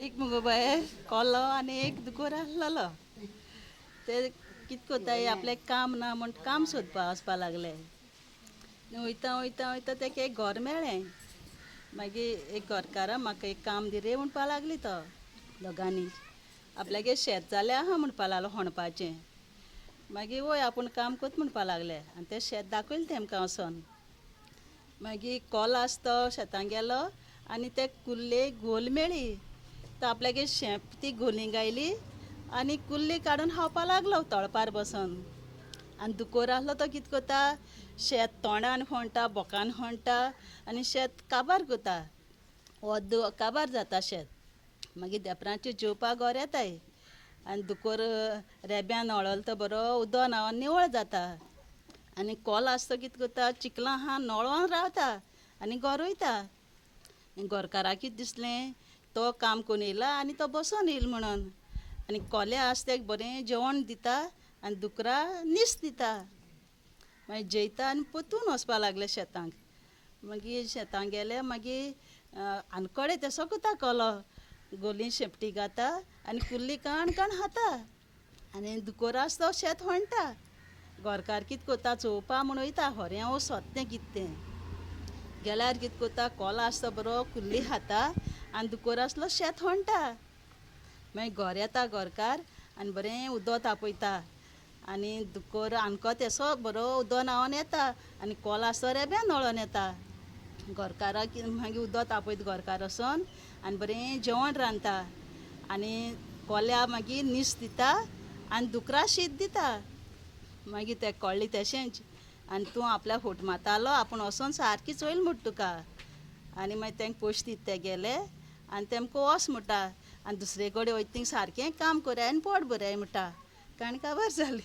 एक मुगो बाये कोल्लो आनी एक दुकोर आसलोलो. ते कित कोत्ताय आपल्याक काम ना म्हण काम सोदपा वचपा लागले. वयता वयता वयता तेका एक घर मेळ्ळें. मागीर एक घरकारान म्हाका एक काम दी रे म्हणपा लागली तो दोगांनी. आपल्यागे शेत जालें आहा म्हणपा लागलो होणपाचें. मागीर वय आपूण काम कोत म्हणपा लागलें आनी तें शेत दाखयलें तेमकां वोसोन. मागीर कोलो आस तो शेतां गेलो आनी ते कुल्लेक घोल मेळ्ळी. तो आपल्यागे शेप ती घोलीं गायली आनी कुल्ली काडून खावपा लागलो तळपार बसोन. आनी दुकोर आसलो तो कित कोत्ता शेत तोंडान खणटा बोकान खणटा आनी शेत काबार कोत्ता. अर्द काबार जाता शेत. मागीर देपरांचे जेवपा घोर येताय आनी दुकोर रेब्यान हळोलो तो बरो उदो न्हांवोन निवळ जाता. आनी कोलो आस तो कित कोत्ता चिकलां आहा न्होळोन रावता आनी घोर वयता. घरकाराक कित दिसलें तो काम कोन्न येयला आनी तो बसोन येयला म्हणोन. आनी कोल्या आस तेक बरें जेवण दिता आनी दुकरा न्हीस दिता. मागीर जेयता आनी पोत्तून वचपा लागले शेतांक. मागीर शेतां गेले मागीर आनकोडे तेसो कोत्ता कोलो. गोलीं शेंपटी घाता आनी कुल्ली काण काण खाता. आनी दुकोर आस तो शेत खणटा. घरकार कित कोत्ता चोवपा म्हूण वयता खोऱ्यां वो सोत्तें कित तें. गेल्यार कित कोत्ता कोलो आस तो बरो कुल्ली खाता आनी दुकोर आसलो शेत खणटा. मागीर घोर येता घरकार आनी बरें उदो तापयता आनी दुकोर आनको तेसो बरो उदो न्हांवोन येता आनी कोलो आस तो रेब्यान न्होळोन येता. घरकाराक मागीर उदो तापयता घरकार वोसोन आनी बरें जेवण रांदता. आनी कोल्या मागीर न्हीस दिता आनी दुकरा शीत दिता. मागीर तेका कळ्ळें तेशेंच आनी तूं आपल्या फूट मारतालो आपूण वोसोन सारकी चोयल म्हुट तुका. आनी मागीर तेंक पयशे दीत ते गेले आनी तेमकां वोस म्हणटा आनी दुसरे कडेन वयता थिंग सारकें काम कोराय आनी पोट भराय म्हणटा. काणी काबार जाली.